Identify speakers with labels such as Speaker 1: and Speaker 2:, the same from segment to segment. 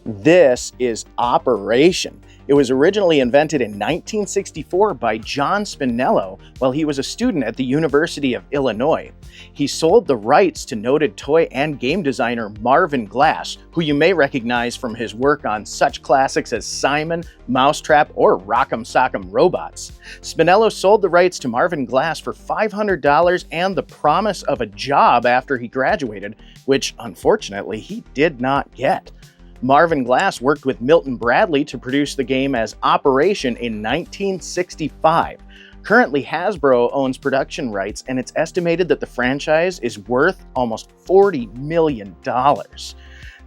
Speaker 1: This is Operation. It was originally invented in 1964 by John Spinello while he was a student at the University of Illinois. He sold the rights to noted toy and game designer Marvin Glass, who you may recognize from his work on such classics as Simon, Mousetrap, or Rock'em Sock'em Robots. Spinello sold the rights to Marvin Glass for $500 and the promise of a job after he graduated, which unfortunately he did not get. Marvin Glass worked with Milton Bradley to produce the game as Operation in 1965. Currently, Hasbro owns production rights, and it's estimated that the franchise is worth almost $40 million.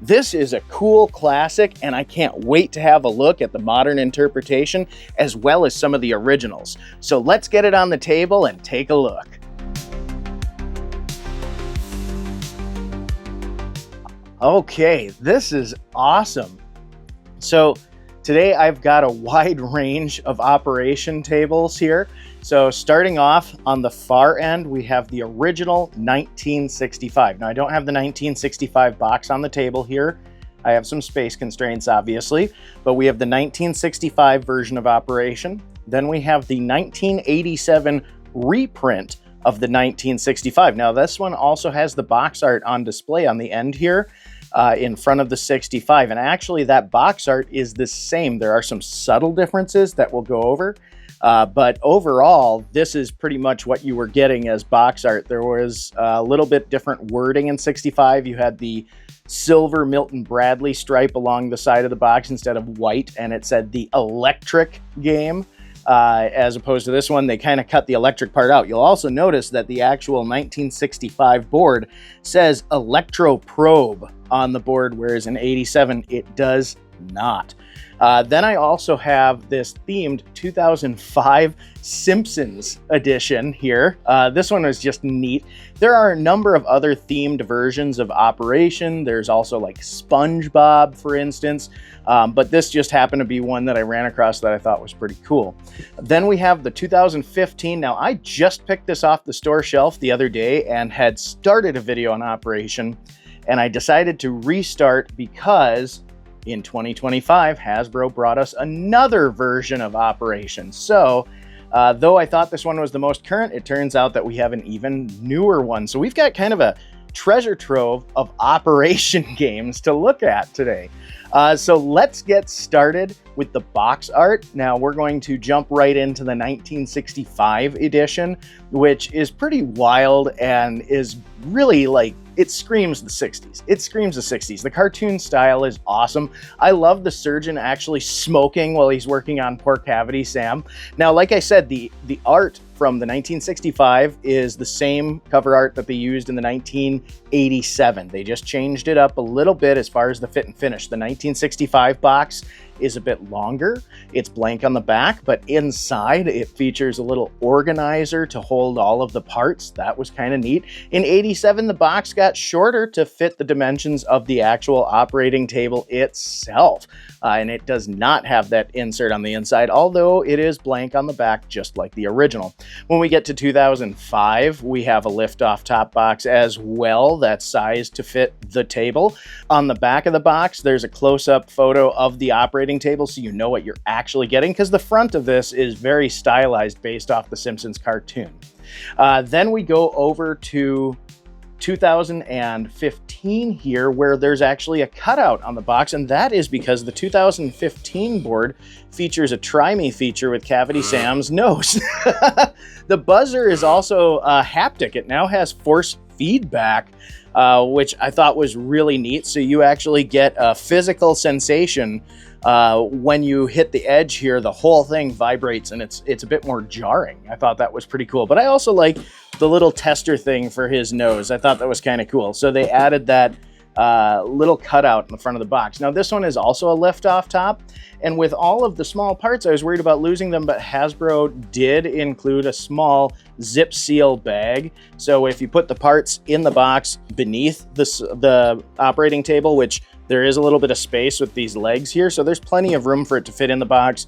Speaker 1: This is a cool classic, and I can't wait to have a look at the modern interpretation as well as some of the originals. So let's get it on the table and take a look. Okay, this is awesome. So today I've got a wide range of operation tables here. So starting off on the far end, we have the original 1965. Now I don't have the 1965 box on the table here. I have some space constraints, obviously, but we have the 1965 version of Operation. Then we have the 1987 reprint of the 1965. Now this one also has the box art on display on the end here in front of the 65. And actually that box art is the same. There are some subtle differences that we'll go over. But overall, this is pretty much what you were getting as box art. There was a little bit different wording in 65. You had the silver Milton Bradley stripe along the side of the box instead of white, and it said the electric game. As opposed to this one, they kind of cut the electric part out. You'll also notice that the actual 1965 board says Electro Probe on the board, whereas in 87 it does not. Then I also have this themed 2005 Simpsons edition here. This one is just neat. There are a number of other themed versions of Operation. There's also like SpongeBob, for instance. But this just happened to be one that I ran across that I thought was pretty cool. Then we have the 2015. Now I just picked this off the store shelf the other day and had started a video on Operation, and I decided to restart because in 2025, Hasbro brought us another version of Operation. So, though I thought this one was the most current, it turns out that we have an even newer one. So we've got kind of a treasure trove of Operation games to look at today. So let's get started with the box art. Now we're going to jump right into the 1965 edition, which is pretty wild and is really like, it screams the 60s. It screams the 60s. The cartoon style is awesome. I love the surgeon actually smoking while he's working on Poor Cavity Sam. Now, like I said, the art from the 1965 is the same cover art that they used in the 1987. They just changed it up a little bit as far as the fit and finish. The 1965 box is a bit longer. It's blank on the back, but inside it features a little organizer to hold all of the parts. That was kind of neat. In 87, the box got shorter to fit the dimensions of the actual operating table itself. And it does not have that insert on the inside, although it is blank on the back, just like the original. When we get to 2005, we have a lift-off top box as well that's sized to fit the table. On the back of the box, there's a close-up photo of the operating table so you know what you're actually getting, because the front of this is very stylized based off the Simpsons cartoon. Then we go over to 2015 here, where there's actually a cutout on the box, and that is because the 2015 board features a Try Me feature with Cavity Sam's nose. The buzzer is also haptic. It now has force feedback, which I thought was really neat. So you actually get a physical sensation when you hit the edge here. The whole thing vibrates, and it's a bit more jarring. I thought that was pretty cool. But I also like the little tester thing for his nose. I thought that was kind of cool. So they added that little cutout in the front of the box. Now this one is also a lift-off top, and with all of the small parts, I was worried about losing them, but Hasbro did include a small zip seal bag. So if you put the parts in the box beneath the operating table, which there is a little bit of space with these legs here, so there's plenty of room for it to fit in the box.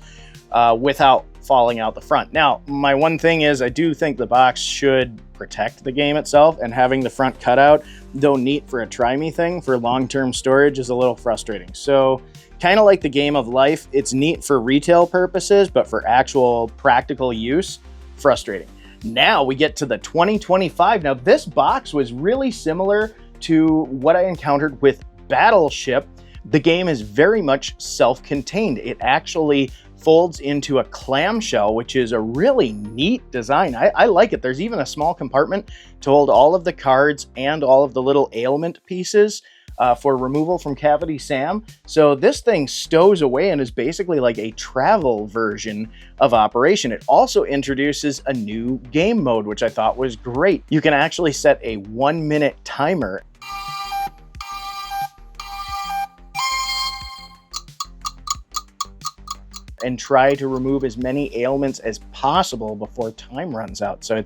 Speaker 1: without falling out the front. Now, my one thing is I do think the box should protect the game itself, and having the front cutout, though neat for a try-me thing, for long-term storage is a little frustrating. So kind of like the Game of Life, it's neat for retail purposes, but for actual practical use, frustrating. Now we get to the 2025. Now this box was really similar to what I encountered with Battleship. The game is very much self-contained. It actually folds into a clamshell, which is a really neat design. I like it. There's even a small compartment to hold all of the cards and all of the little ailment pieces for removal from Cavity Sam. So this thing stows away and is basically like a travel version of Operation. It also introduces a new game mode, which I thought was great. You can actually set a 1-minute timer. And try to remove as many ailments as possible before time runs out. So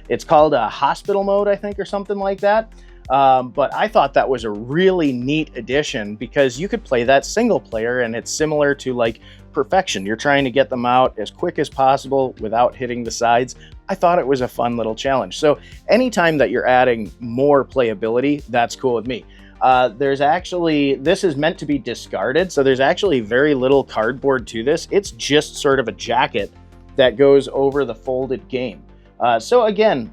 Speaker 1: it's called a hospital mode, I think, or something like that. But I thought that was a really neat addition because you could play that single player, and it's similar to like Perfection. You're trying to get them out as quick as possible without hitting the sides. I thought it was a fun little challenge. So anytime that you're adding more playability, that's cool with me. There's actually, this is meant to be discarded, so there's actually very little cardboard to this. It's just sort of a jacket that goes over the folded game. So again,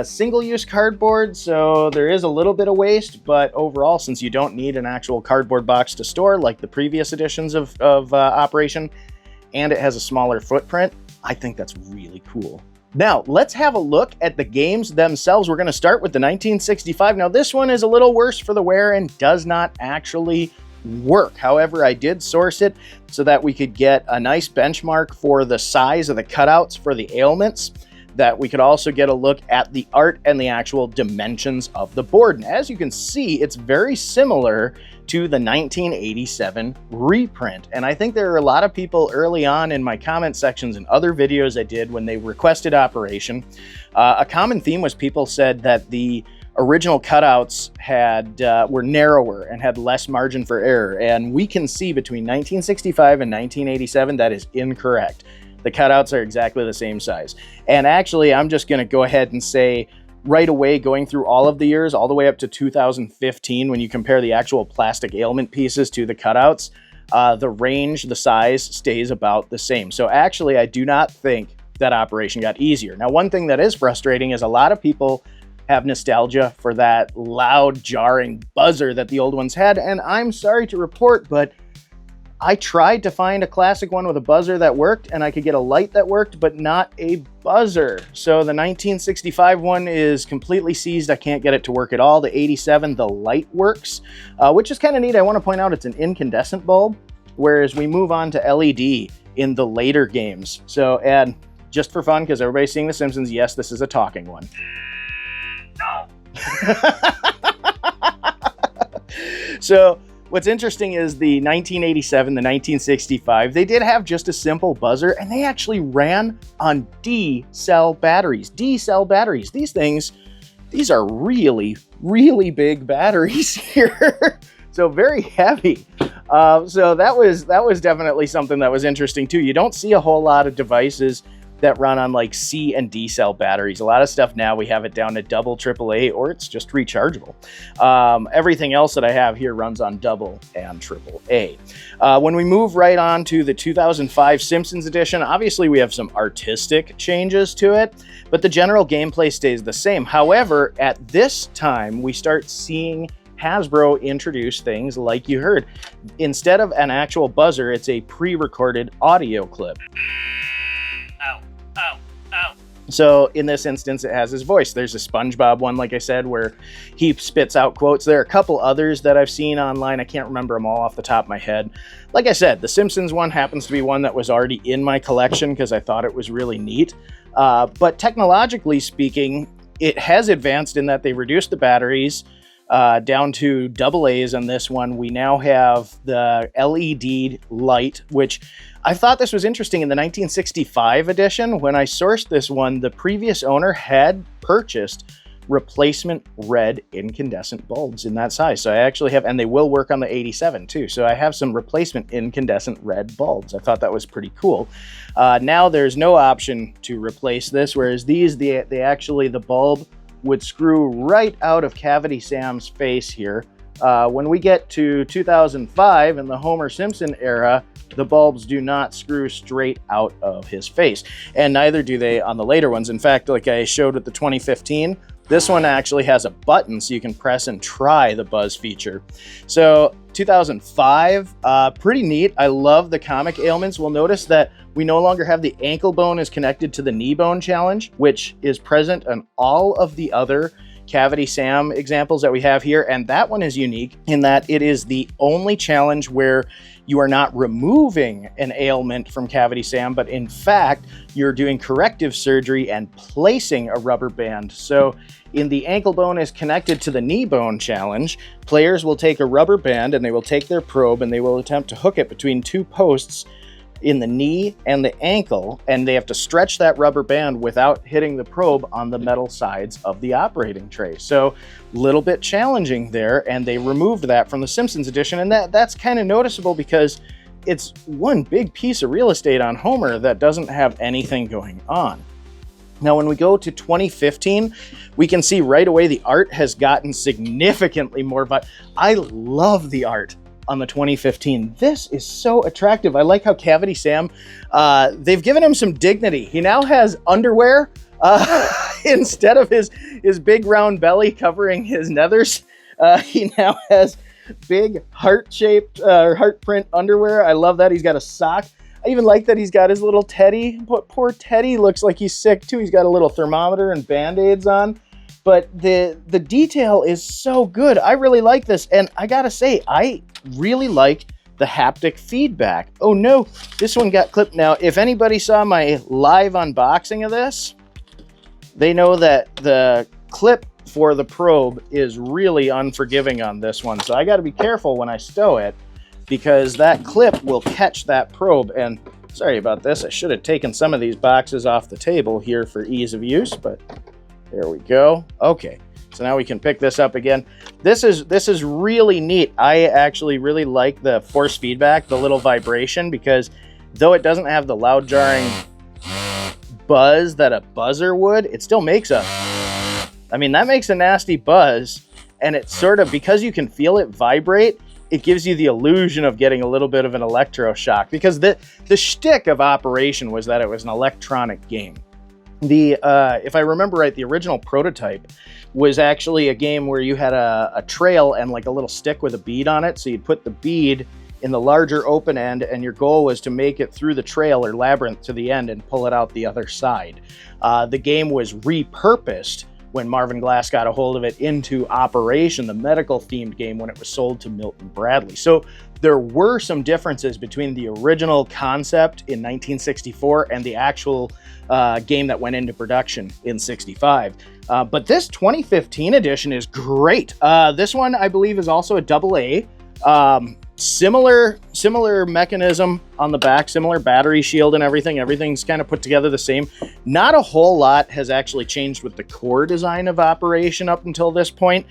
Speaker 1: single-use cardboard, so there is a little bit of waste, but overall, since you don't need an actual cardboard box to store like the previous editions of Operation, and it has a smaller footprint, I think that's really cool. Now, let's have a look at the games themselves. We're going to start with the 1965. Now, this one is a little worse for the wear and does not actually work. However, I did source it so that we could get a nice benchmark for the size of the cutouts for the ailments, that we could also get a look at the art and the actual dimensions of the board. And as you can see, it's very similar to the 1987 reprint. And I think there are a lot of people early on in my comment sections and other videos I did when they requested Operation. A common theme was people said that the original cutouts were narrower and had less margin for error. And we can see between 1965 and 1987 that is incorrect. The cutouts are exactly the same size. And actually, I'm just gonna go ahead and say right away, going through all of the years, all the way up to 2015, when you compare the actual plastic ailment pieces to the cutouts, the range, the size stays about the same. So actually, I do not think that Operation got easier. Now, one thing that is frustrating is a lot of people have nostalgia for that loud, jarring buzzer that the old ones had. And I'm sorry to report, but I tried to find a classic one with a buzzer that worked, and I could get a light that worked, but not a buzzer. So the 1965 one is completely seized. I can't get it to work at all. The 87, the light works, which is kind of neat. I want to point out it's an incandescent bulb, whereas we move on to LED in the later games. So, and just for fun, because everybody's seeing The Simpsons, yes, this is a talking one. No. So, what's interesting is the 1987, the 1965, they did have just a simple buzzer, and they actually ran on D-cell batteries. D-cell batteries. These things, these are really, really big batteries here. So very heavy. So that was definitely something that was interesting too. You don't see a whole lot of devices that run on like C and D cell batteries. A lot of stuff now we have it down to double AAA, or it's just rechargeable. Everything else that I have here runs on double and AAA. When we move right on to the 2005 Simpsons edition, obviously we have some artistic changes to it, but the general gameplay stays the same. However, at this time, we start seeing Hasbro introduce things like you heard. Instead of an actual buzzer, it's a pre-recorded audio clip. Ow, ow, ow. So in this instance, it has his voice. There's a SpongeBob one, like I said, where he spits out quotes. There are a couple others that I've seen online. I can't remember them all off the top of my head. Like I said, the Simpsons one happens to be one that was already in my collection because I thought it was really neat. But technologically speaking, it has advanced in that they reduced the batteries down to AA's on this one. We now have the LED light, which I thought this was interesting. In the 1965 edition, when I sourced this one, the previous owner had purchased replacement red incandescent bulbs in that size. So I actually have, and they will work on the 87 too. So I have some replacement incandescent red bulbs. I thought that was pretty cool. Now there's no option to replace this, whereas these, the bulb would screw right out of Cavity Sam's face here. When we get to 2005 in the Homer Simpson era, the bulbs do not screw straight out of his face, and neither do they on the later ones. In fact, like I showed with the 2015, this one actually has a button so you can press and try the buzz feature. So 2005, pretty neat. I love the comic ailments. We'll notice that we no longer have the ankle bone is connected to the knee bone challenge, which is present on all of the other Cavity Sam examples that we have here. And that one is unique in that it is the only challenge where you are not removing an ailment from Cavity Sam, but in fact, you're doing corrective surgery and placing a rubber band. So in the ankle bone is connected to the knee bone challenge, players will take a rubber band and they will take their probe and they will attempt to hook it between two posts in the knee and the ankle, and they have to stretch that rubber band without hitting the probe on the metal sides of the operating tray. So a little bit challenging there, and they removed that from the Simpsons edition, and that's kind of noticeable because it's one big piece of real estate on Homer that doesn't have anything going on. Now, when we go to 2015, we can see right away the art has gotten significantly more, but I love the art on the 2015. This is so attractive. I like how Cavity Sam, they've given him some dignity. He now has underwear instead of his big round belly covering his nethers. He now has big heart-shaped, heart print underwear. I love that. He's got a sock. I even like that he's got his little Teddy. Poor Teddy looks like he's sick too. He's got a little thermometer and Band-Aids on. But the detail is so good. I really like this. And I gotta say, I really like the haptic feedback. Oh no, this one got clipped. Now, if anybody saw my live unboxing of this, they know that the clip for the probe is really unforgiving on this one. So I gotta be careful when I stow it because that clip will catch that probe. And sorry about this, I should have taken some of these boxes off the table here for ease of use, but there we go. Okay, so now we can pick this up again. This is really neat. I actually really like the force feedback, the little vibration, because though it doesn't have the loud jarring buzz that a buzzer would, it still makes that makes a nasty buzz. And it's sort of, because you can feel it vibrate, it gives you the illusion of getting a little bit of an electroshock, because the shtick of Operation was that it was an electronic game. If I remember right, the original prototype was actually a game where you had a trail and like a little stick with a bead on it. So you'd put the bead in the larger open end, and your goal was to make it through the trail or labyrinth to the end and pull it out the other side. The game was repurposed when Marvin Glass got a hold of it into Operation, the medical themed game, when it was sold to Milton Bradley. So there were some differences between the original concept in 1964 and the actual game that went into production in 65. But this 2015 edition is great. This one, I believe, is also a AA. Similar mechanism on the back, similar battery shield and everything. Everything's kind of put together the same. Not a whole lot has actually changed with the core design of Operation up until this point.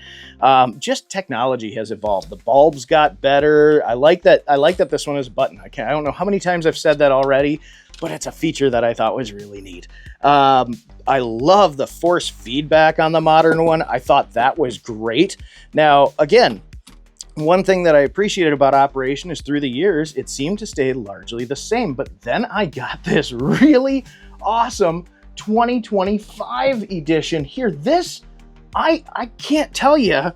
Speaker 1: Just technology has evolved. The bulbs got better. I like that this one is a button. I don't know how many times I've said that already, but it's a feature that I thought was really neat. I love the force feedback on the modern one. I thought that was great. Now, again, one thing that I appreciated about Operation is through the years, it seemed to stay largely the same. But then I got this really awesome 2025 edition here. This, I can't tell you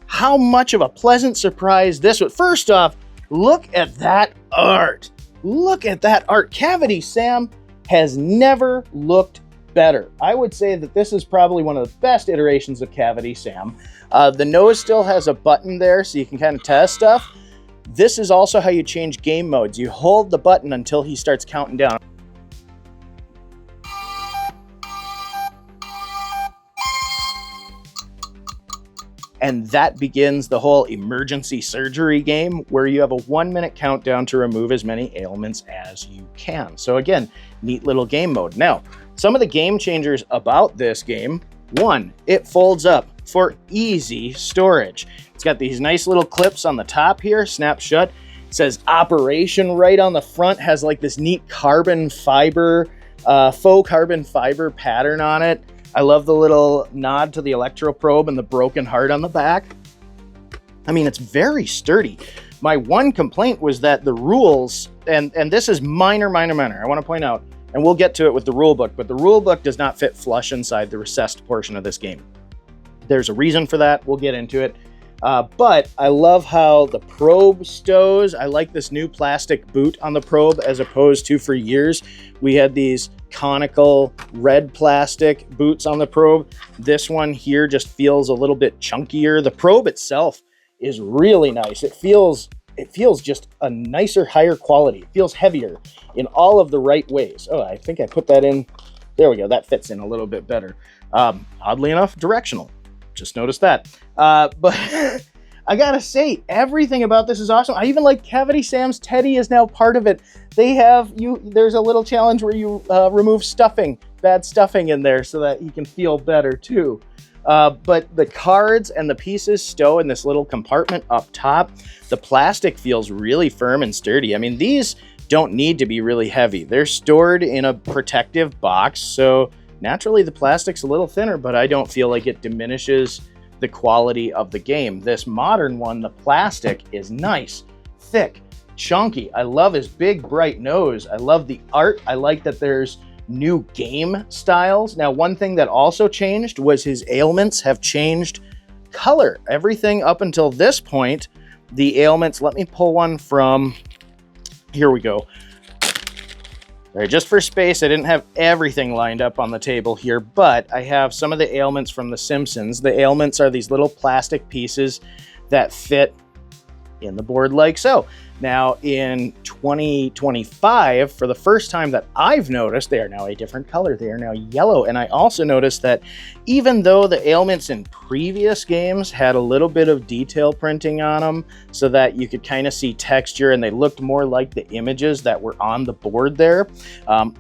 Speaker 1: how much of a pleasant surprise this was. First off, look at that art. Look at that art. Cavity Sam has never looked better. I would say that this is probably one of the best iterations of Cavity Sam. The nose still has a button there so you can kind of test stuff. This is also how you change game modes. You hold the button until he starts counting down. And that begins the whole emergency surgery game where you have a 1-minute countdown to remove as many ailments as you can. So again, neat little game mode. Now, some of the game changers about this game One, it folds up for easy storage. It's got these nice little clips on the top here, snap shut. It says operation right on the front, has like this neat carbon fiber, faux carbon fiber pattern on it. I love the little nod to the electroprobe and the broken heart on the back. I mean, it's very sturdy. My one complaint was that the rules, and this is minor, I want to point out, and we'll get to it with the rule book, but the rule book does not fit flush inside the recessed portion of this game. There's a reason for that. We'll get into it. But I love how the probe stows. I like this new plastic boot on the probe, as opposed to, for years, we had these conical red plastic boots on the probe. This one here just feels a little bit chunkier. The probe itself is really nice. It feels just a nicer, higher quality. It feels heavier in all of the right ways. Oh, I think I put that in. There we go. That fits in a little bit better. Oddly enough, directional. Just noticed that. But I gotta say, everything about this is awesome. I even like Cavity Sam's Teddy is now part of it. They have there's a little challenge where you remove stuffing, bad stuffing in there, so that he can feel better too. But the cards and the pieces stow in this little compartment up top. The plastic feels really firm and sturdy. I mean, these don't need to be really heavy. They're stored in a protective box, so naturally the plastic's a little thinner, but I don't feel like it diminishes the quality of the game. This modern one, the plastic is nice, thick, chunky. I love his big, bright nose. I love the art. I like that there's new game styles. Now, one thing that also changed was his ailments have changed color. Everything up until this point, the ailments, let me pull one from, here we go. All right, just for space, I didn't have everything lined up on the table here, but I have some of the ailments from The Simpsons. The ailments are these little plastic pieces that fit in the board like so. Now, in 2025, for the first time that I've noticed, they are now a different color. They are now yellow. And I also noticed that even though the ailments in previous games had a little bit of detail printing on them so that you could kind of see texture and they looked more like the images that were on the board there.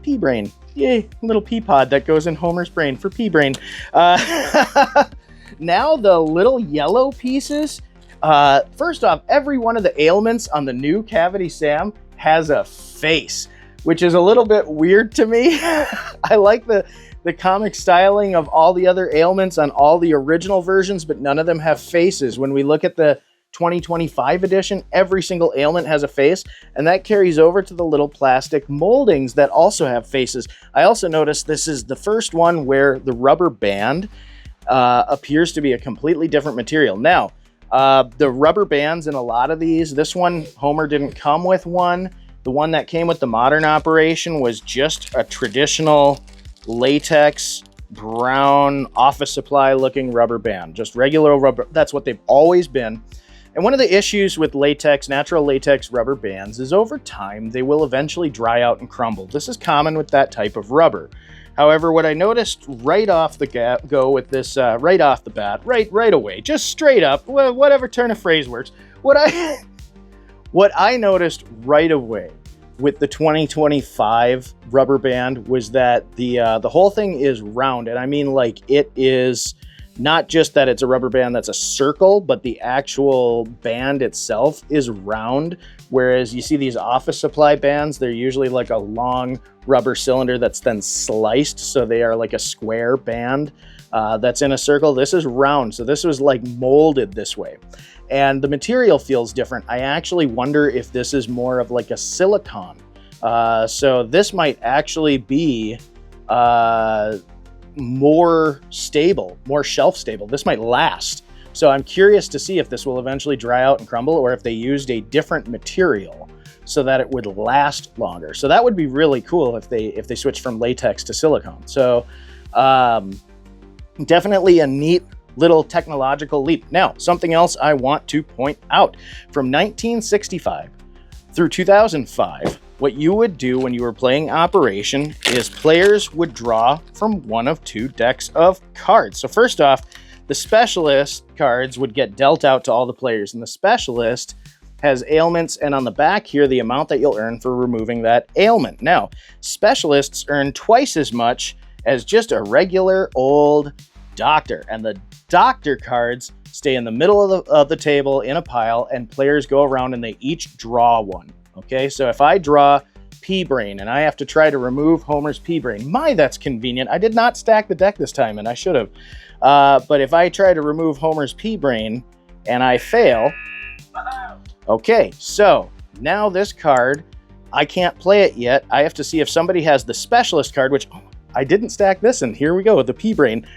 Speaker 1: Pea brain. Yay, little pea pod that goes in Homer's brain for pea brain. Now the little yellow pieces, first off, every one of the ailments on the new Cavity Sam has a face, which is a little bit weird to me. I like the comic styling of all the other ailments on all the original versions, but none of them have faces. When we look at the 2025 edition, every single ailment has a face, and that carries over to the little plastic moldings that also have faces. I also noticed this is the first one where the rubber band appears to be a completely different material. Now, the rubber bands in a lot of these, this one, Homer didn't come with one. The one that came with the modern operation was just a traditional latex, brown, office supply looking rubber band. Just regular rubber, that's what they've always been. And one of the issues with latex, natural latex rubber bands is over time, they will eventually dry out and crumble. This is common with that type of rubber. However, what I noticed right off the go with this, right off the bat, right away, just straight up, whatever turn of phrase works, what I noticed right away with the 2025 rubber band was that the whole thing is round, and I mean like it is not just that it's a rubber band that's a circle, but the actual band itself is round. Whereas you see these office supply bands, they're usually like a long rubber cylinder that's then sliced. So they are like a square band that's in a circle. This is round. So this was like molded this way. And the material feels different. I actually wonder if this is more of like a silicone. So this might actually be more stable, more shelf stable. This might last. So I'm curious to see if this will eventually dry out and crumble, or if they used a different material so that it would last longer. So that would be really cool if they switched from latex to silicone. So definitely a neat little technological leap. Now, something else I want to point out. From 1965 through 2005, what you would do when you were playing Operation is players would draw from one of two decks of cards. So first off, the specialist cards would get dealt out to all the players, and the specialist has ailments, and on the back here, the amount that you'll earn for removing that ailment. Now, specialists earn twice as much as just a regular old Doctor. And the Doctor cards stay in the middle of the table in a pile, and players go around and they each draw one. Okay, so if I draw P-Brain and I have to try to remove Homer's P-Brain, that's convenient. I did not stack the deck this time, and I should have. But if I try to remove Homer's P-Brain and I fail, okay, so now this card, I can't play it yet. I have to see if somebody has the Specialist card, which I didn't stack this, and here we go with the P-Brain.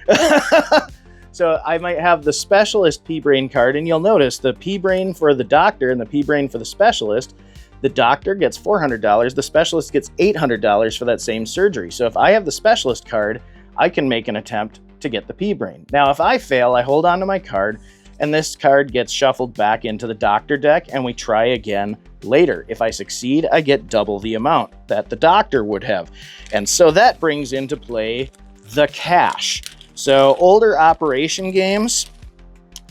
Speaker 1: So I might have the Specialist P-Brain card, and you'll notice the P-Brain for the Doctor and the P-Brain for the Specialist. The Doctor gets $400, the Specialist gets $800 for that same surgery. So if I have the Specialist card, I can make an attempt to get the P-Brain. Now, if I fail, I hold on to my card, and this card gets shuffled back into the Doctor deck, and we try again later. If I succeed, I get double the amount that the Doctor would have. And so that brings into play the cash. So older operation games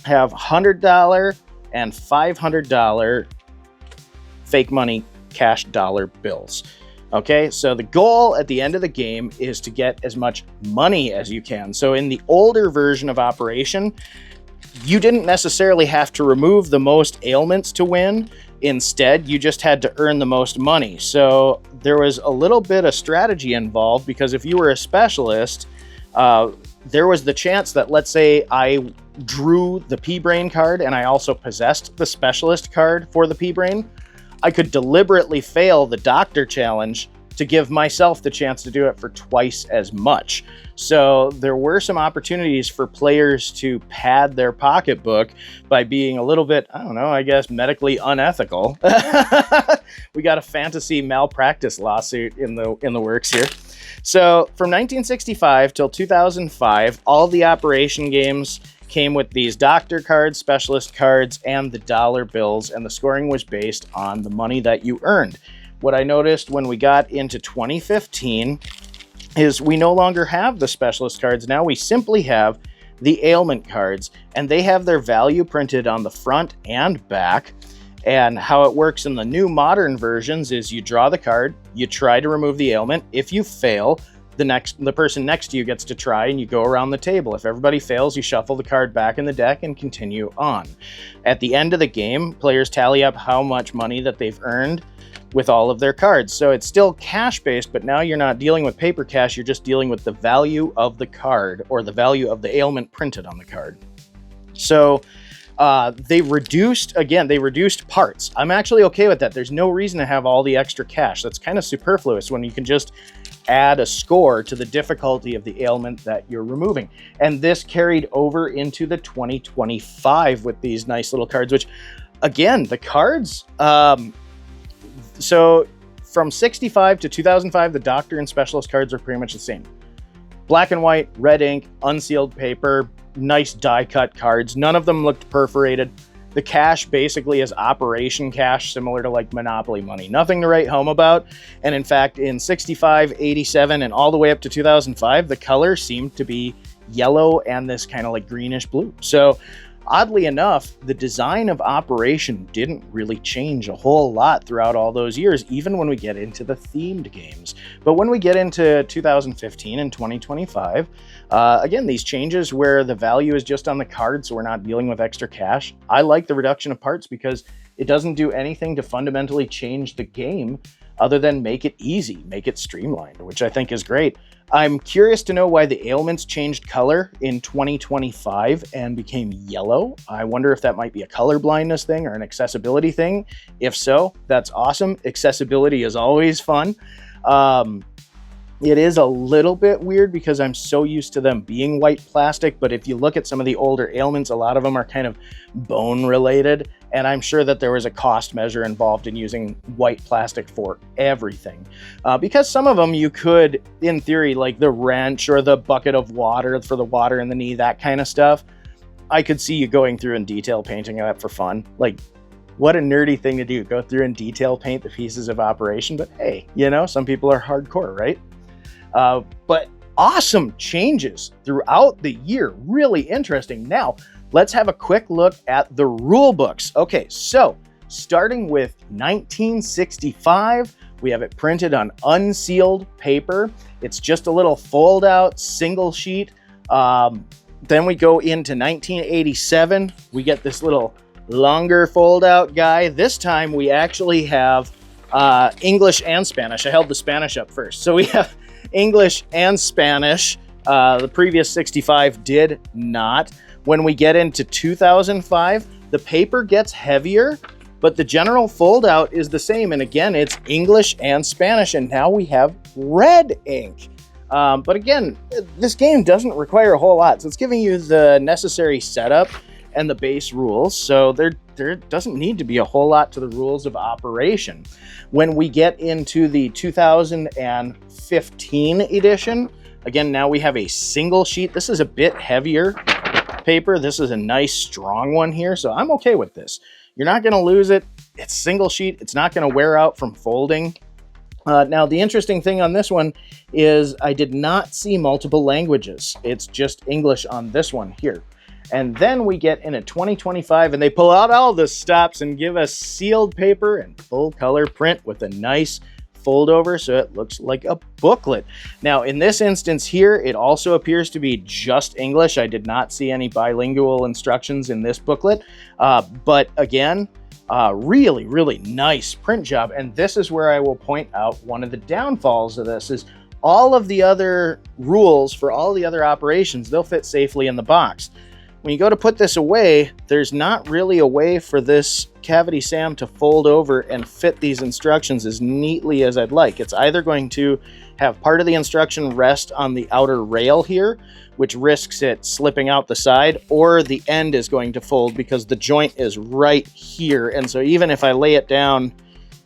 Speaker 1: have $100 and $500 fake money cash dollar bills. Okay, so the goal at the end of the game is to get as much money as you can. So in the older version of Operation, you didn't necessarily have to remove the most ailments to win. Instead, you just had to earn the most money. So there was a little bit of strategy involved, because if you were a specialist, there was the chance that, let's say I drew the P-Brain card and I also possessed the Specialist card for the P-Brain, I could deliberately fail the Doctor challenge to give myself the chance to do it for twice as much. So there were some opportunities for players to pad their pocketbook by being a little bit, I don't know, I guess medically unethical. We got a fantasy malpractice lawsuit in the works here. So from 1965 till 2005, all the Operation games came with these Doctor cards, Specialist cards, and the dollar bills, and the scoring was based on the money that you earned. What I noticed when we got into 2015 is we no longer have the Specialist cards. Now we simply have the ailment cards, and they have their value printed on the front and back. And how it works in the new modern versions is you draw the card, you try to remove the ailment. If you fail, the person next to you gets to try, and you go around the table. If everybody fails, you shuffle the card back in the deck and continue on. At the end of the game, players tally up how much money that they've earned with all of their cards. So it's still cash-based, but now you're not dealing with paper cash, you're just dealing with the value of the card, or the value of the ailment printed on the card. So they reduced parts. I'm actually okay with that. There's no reason to have all the extra cash. That's kind of superfluous when you can just add a score to the difficulty of the ailment that you're removing. And this carried over into the 2025 with these nice little cards, which, again, the cards, so from 65 to 2005, the Doctor and Specialist cards are pretty much the same. Black and white, red ink, unsealed paper, nice die cut cards. None of them looked perforated. The cash basically is Operation cash, similar to like Monopoly money. Nothing to write home about. And in fact, in 65, 87, and all the way up to 2005, the color seemed to be yellow and this kind of like greenish blue. So oddly enough, the design of Operation didn't really change a whole lot throughout all those years, even when we get into the themed games. But when we get into 2015 and 2025, again, these changes where the value is just on the card, so we're not dealing with extra cash. I like the reduction of parts because it doesn't do anything to fundamentally change the game other than make it easy, make it streamlined, which I think is great. I'm curious to know why the ailments changed color in 2025 and became yellow. I wonder if that might be a color blindness thing or an accessibility thing. If so, that's awesome. Accessibility is always fun. It is a little bit weird because I'm so used to them being white plastic, but if you look at some of the older ailments, a lot of them are kind of bone related, and I'm sure that there was a cost measure involved in using white plastic for everything. Because some of them you could, in theory, like the wrench or the bucket of water for the water in the knee, that kind of stuff, I could see you going through and detail painting that for fun. Like, what a nerdy thing to do, go through and detail paint the pieces of Operation, but hey, you know, some people are hardcore, right? But awesome changes throughout the year. Really interesting. Now, let's have a quick look at the rule books. Okay, so starting with 1965, we have it printed on unsealed paper. It's just a little fold-out single sheet Then we go into 1987. We get this little longer fold out guy. This time we actually have English and Spanish. I held the Spanish up first. So we have English and Spanish. The previous 65 did not. When we get into 2005, the paper gets heavier, but the general fold out is the same. And again, it's English and Spanish. And now we have red ink. But again, this game doesn't require a whole lot. So it's giving you the necessary setup and the base rules. So there doesn't need to be a whole lot to the rules of operation. When we get into the 2015 edition, again, now we have a single sheet. This is a bit heavier paper. This is a nice strong one here. So I'm okay with this. You're not going to lose it. It's single sheet. It's not going to wear out from folding. Now, the interesting thing on this one is I did not see multiple languages. It's just English on this one here. And then we get in a 2025 and they pull out all the stops and give us sealed paper and full color print with a nice fold over so it looks like a booklet. Now, in this instance here, it also appears to be just English. I did not see any bilingual instructions in this booklet. But again, really, really nice print job. And this is where I will point out one of the downfalls of this is all of the other rules for all the other operations, they'll fit safely in the box. When you go to put this away, there's not really a way for this Cavity Sam to fold over and fit these instructions as neatly as I'd like. It's either going to have part of the instruction rest on the outer rail here, which risks it slipping out the side, or the end is going to fold because the joint is right here. And so even if I lay it down,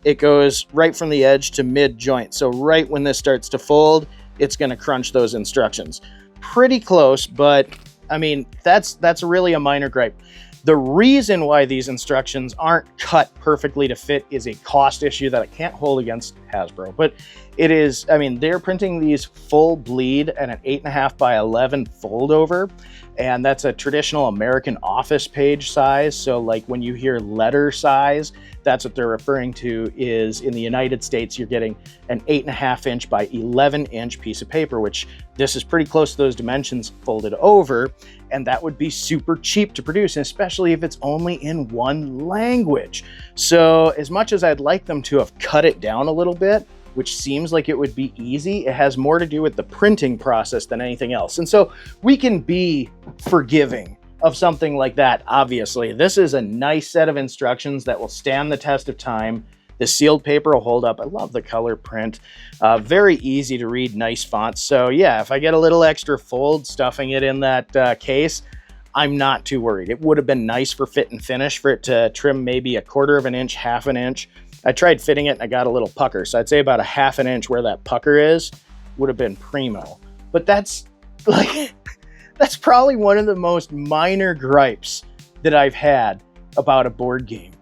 Speaker 1: it goes right from the edge to mid joint. So right when this starts to fold, it's going to crunch those instructions. Pretty close, but I mean, that's really a minor gripe. The reason why these instructions aren't cut perfectly to fit is a cost issue that I can't hold against Hasbro. But it is, I mean, they're printing these full bleed and an 8.5 by 11 fold over. And that's a traditional American office page size. So like when you hear letter size, that's what they're referring to is in the United States, you're getting an 8.5 inch by 11 inch piece of paper, which this is pretty close to those dimensions folded over. And that would be super cheap to produce, especially if it's only in one language. So as much as I'd like them to have cut it down a little bit, which seems like it would be easy, it has more to do with the printing process than anything else. And so we can be forgiving of something like that, obviously. This is a nice set of instructions that will stand the test of time. The sealed paper will hold up. I love the color print. Very easy to read, nice fonts. So yeah, if I get a little extra fold stuffing it in that case, I'm not too worried. It would have been nice for fit and finish for it to trim maybe 1/4 inch, 1/2 inch. I tried fitting it and I got a little pucker. So I'd say about 1/2 inch where that pucker is would have been primo. But that's like, that's probably one of the most minor gripes that I've had about a board game.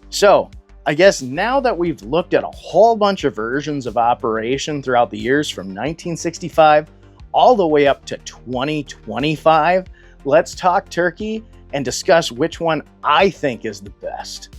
Speaker 1: So I guess now that we've looked at a whole bunch of versions of Operation throughout the years from 1965 all the way up to 2025, let's talk turkey and discuss which one I think is the best.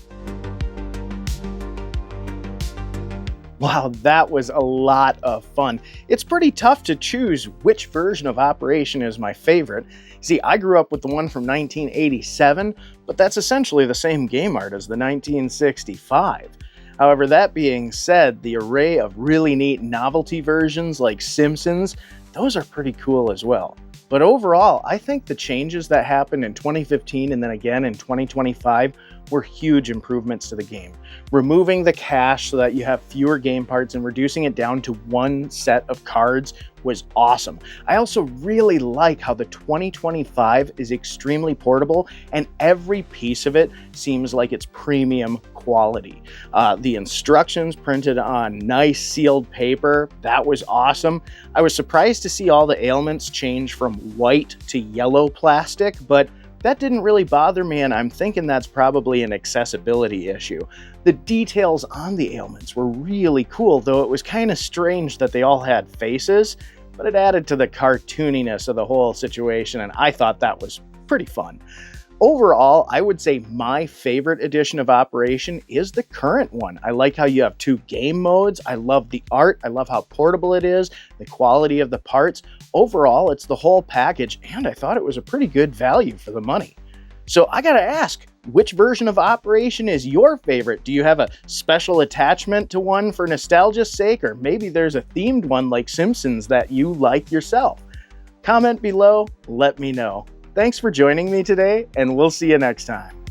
Speaker 1: Wow, that was a lot of fun. It's pretty tough to choose which version of Operation is my favorite. See, I grew up with the one from 1987, but that's essentially the same game art as the 1965. However, that being said, the array of really neat novelty versions like Simpsons, those are pretty cool as well. But overall, I think the changes that happened in 2015 and then again in 2025 were huge improvements to the game. Removing the cache so that you have fewer game parts and reducing it down to one set of cards was awesome. I also really like how the 2025 is extremely portable and every piece of it seems like it's premium quality. The instructions printed on nice sealed paper, that was awesome. I was surprised to see all the ailments change from white to yellow plastic, but that didn't really bother me, and I'm thinking that's probably an accessibility issue. The details on the ailments were really cool, though it was kind of strange that they all had faces, but it added to the cartooniness of the whole situation, and I thought that was pretty fun. Overall, I would say my favorite edition of Operation is the current one. I like how you have 2 game modes. I love the art. I love how portable it is, the quality of the parts. Overall, it's the whole package, and I thought it was a pretty good value for the money. So I gotta ask, which version of Operation is your favorite? Do you have a special attachment to one for nostalgia's sake, or maybe there's a themed one like Simpsons that you like yourself? Comment below, let me know. Thanks for joining me today, and we'll see you next time.